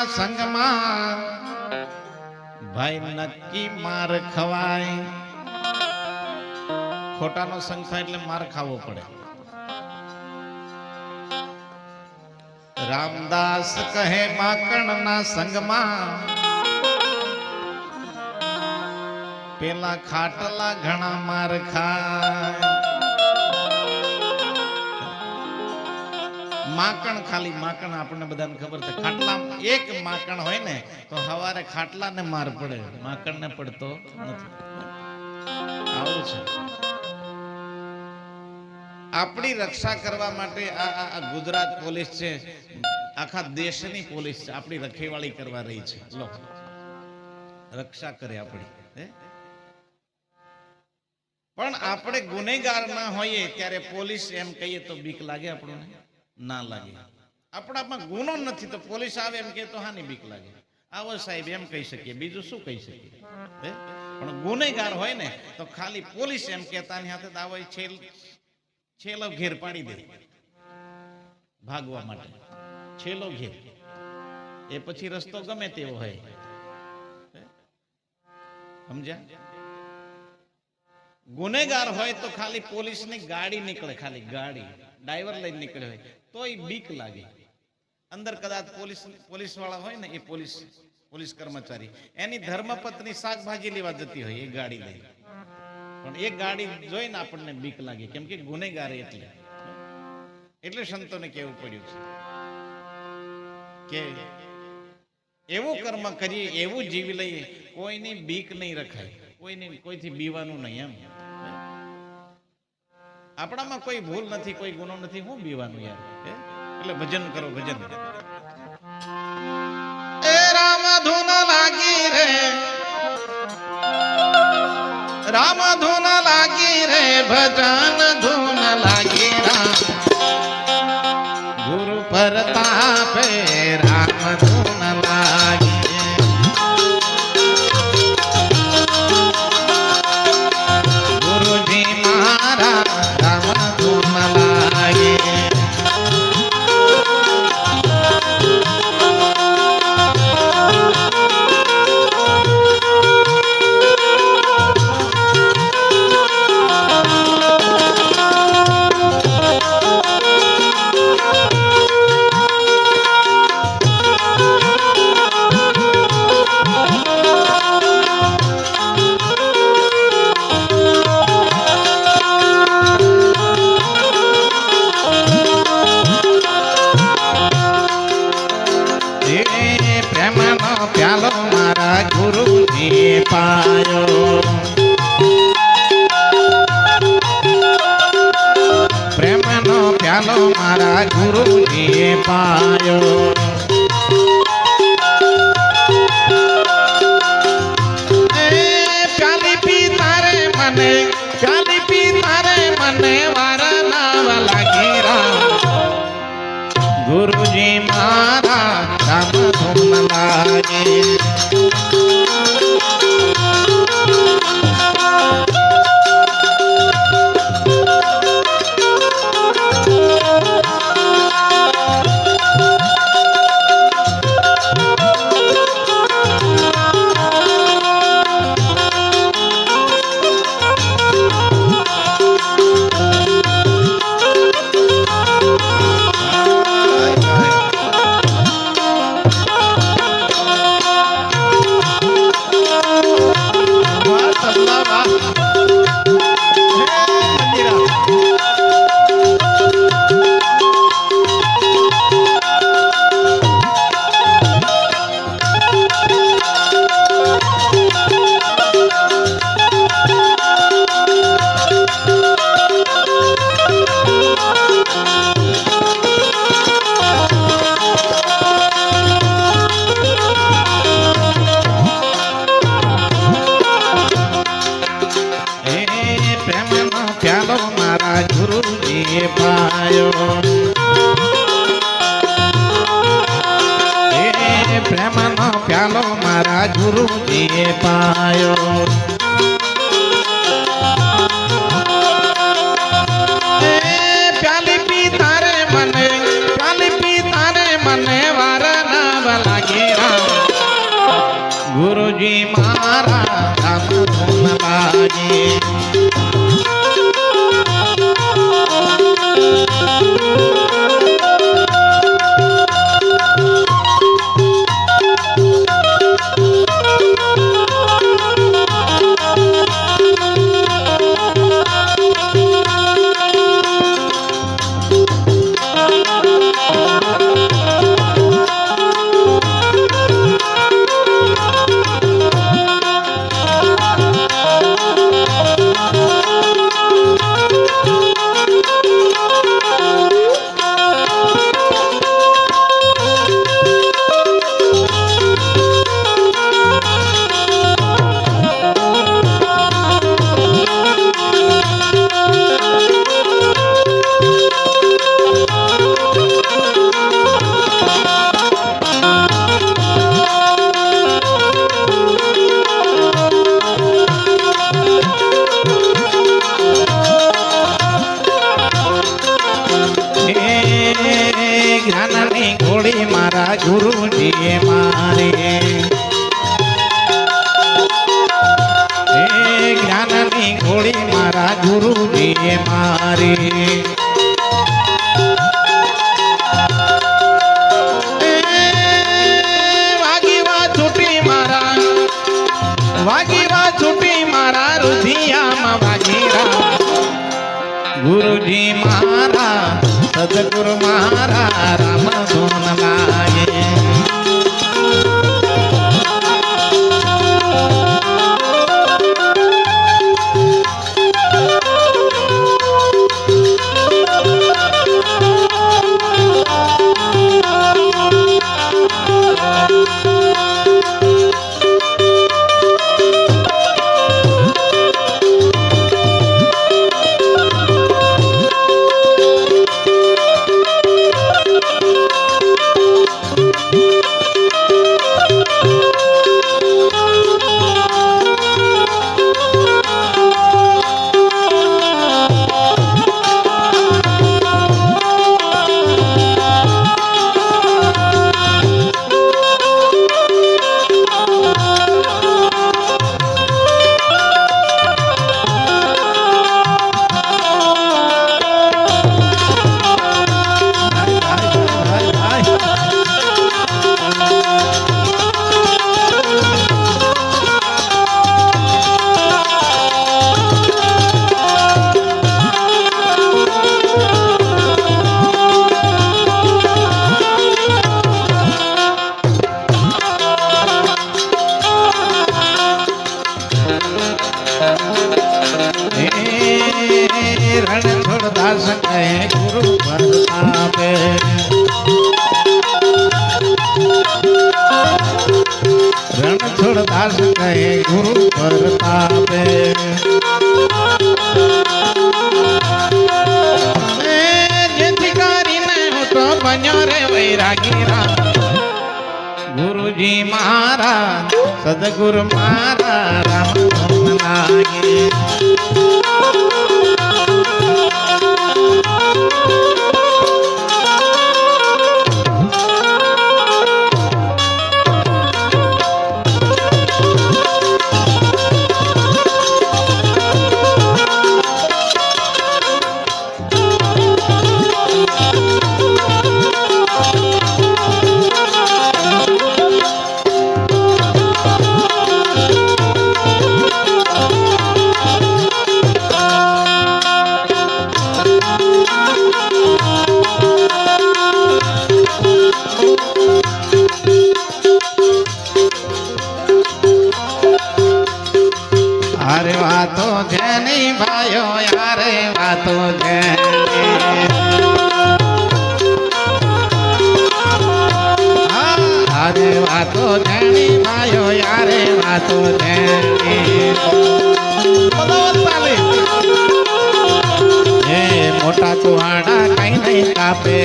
संग में भाई नक्की मार खवाय खोटा नो संग थाय એટલે मार खावो पड़े। रामदास कहे माकण ना संग में पेला खाटला घना मार खाय। माकण खाली माकण आपने बधाने खबर है खाटला एक माकण होय ने तो हवारे खाटला ने मार पड़े माकण ने पड़तो नथी। आवुं छे आपणी रक्षा करवा माटे आ गुजरात पोलीस छे आखा देशनी पोलीस छे आपणी रखेवाળી करवा रही छे। लो रक्षा करे आपणी पण आपणे गुનેગાर ना होઈએ त्यारे पोलीस एम कहीए तो बीक लागे आपणे ना लागे। આપણામાં ગુનો નથી તો પોલીસ આવે એમ કે તો હાની બીક લાગે। આવો સાહેબ એમ કહી શકીએ બીજું શું કહી શકીએ પણ ગુનેગાર હોય ને તો ખાલી પોલીસ એમ કહેતાની હાથે દાવો છેલ્લો ઘેર પાડી દે ભાગવા માટે છેલ્લો ઘેર એ પછી રસ્તો ગમે તેવો હોય સમજ્યા। गुनेगार होय तो खाली पोलीस ની गाड़ी निकले खाली गाड़ी ड्राइवर लઈને निकळे होय तोय बीक लागे। अंदर कदाच पोलीस वाला होय ने ए पोलीस कर्मचारी एनी धर्मपत्नी शाकभाजी लेवा जती होय ए गाड़ी लઈને पण ए गाड़ी જોઈને આપણને बीक लागे केम के गुનેगार એટલે સંતોને કહેવું પડ્યું છે કે એવું કર્મ કરીએ એવું જીવી લઈએ કોઈની બીક નહીં રખાય કોઈથી બીવાનું નહીં એમ। આપણામાં કોઈ ભૂલ નથી કોઈ ગુનો નથી હું બીવાનું યાર એટલે ભજન કરો ભજન। એ રામ ધૂન લાગી રે राम धून लागी रे भजन धून लागी राम गुरु प्रतापे राम धून लागी गुरु जी महारा राम धून लागी। प्यालो मारा गुरु जी पायो प्रेम नो प्यालो मारा गुरु जी पायो प्याली पी तारे मने वारा नाव लागी राम गुरु जी मारा राम धून लागे। प्यालो मारा गुरु जी पायो प्रेम नो प्यालो मारा गुरु जी पायो प्याली पी तारे मने वारा नाव लागे। ગુરુજી મારા રામ ધૂન લાગે. જ્ઞાનની ઘોડી મારા ગુરુજીએ મારે, જ્ઞાનની ઘોડી મારા ગુરુજીએ મારી. વાગીવા છૂટી મારા રુધિયામાં વાગીરા. ગુરુજી મારા સદગુરુ મારા રામ ધૂન લાગે. રણછોડદાસ કહે ગુરુ પ્રતાપે, રણછોડદાસ કહે ગુરુ પ્રતાપે. જેથી કરીને હું તો બન્યો રે વૈરાગી રામ. ગુરુજી મારા સદગુરુ મારા રામ ધૂન લાગે. અરે વાતો જેની ભાઈઓ યારે વાતો જેની, અરે વાતો જેની ભાઈઓ યારે વાતો જેની. એ મોટા કુવાડા કઈ નહીં કાપે,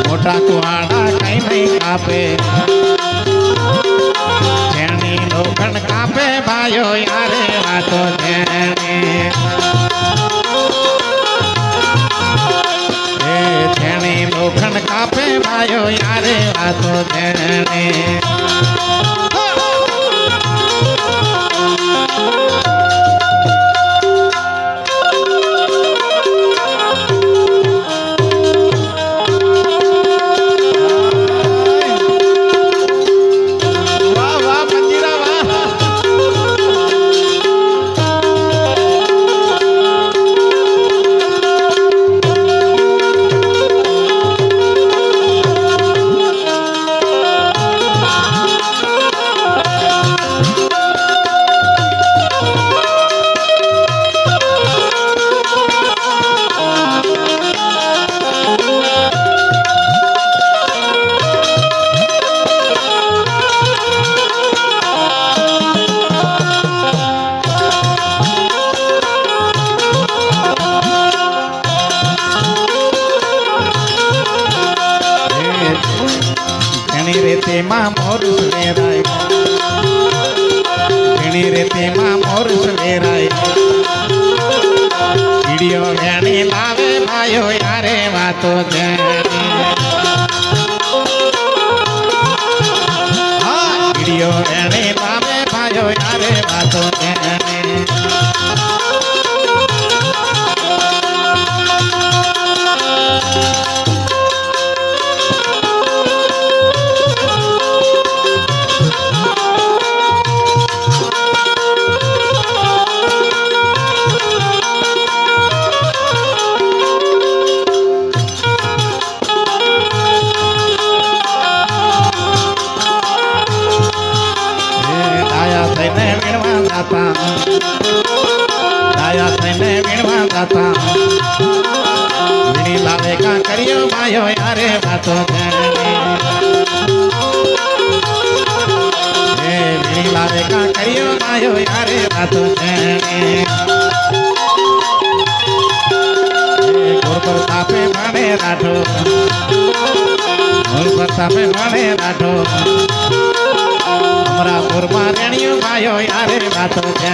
મોટા કુવાડા કઈ નહીં કાપે. લોખંડ કાપે ભાઈઓ યારે વાતો જેની. એ લોખંડ ગરદન કાપે ભાઈઓ યારે વાતો જેને રેતીમાં મોરસ વેરાય ઘણી રેતીમાં મોરસ વેરાય વીડિયો વેણી લાવે ભાઈઓ યારે વાતો વીડિયો વેણી લાવે ભાઈઓ યારે વાતો દાયા થઈને વીણવા જાતા વીણી લાવે કા કર્યો ભાઈઓ યારે વાતો વીણી લાવે કા કર્યો ભાઈઓ યારે વાતો ગોર પ્રતાપે મને રાઠો ગોર પ્રતાપે મને રાઠો અમારા પૂરમાં રેણિયો ભાઈઓ યારે વાતો છે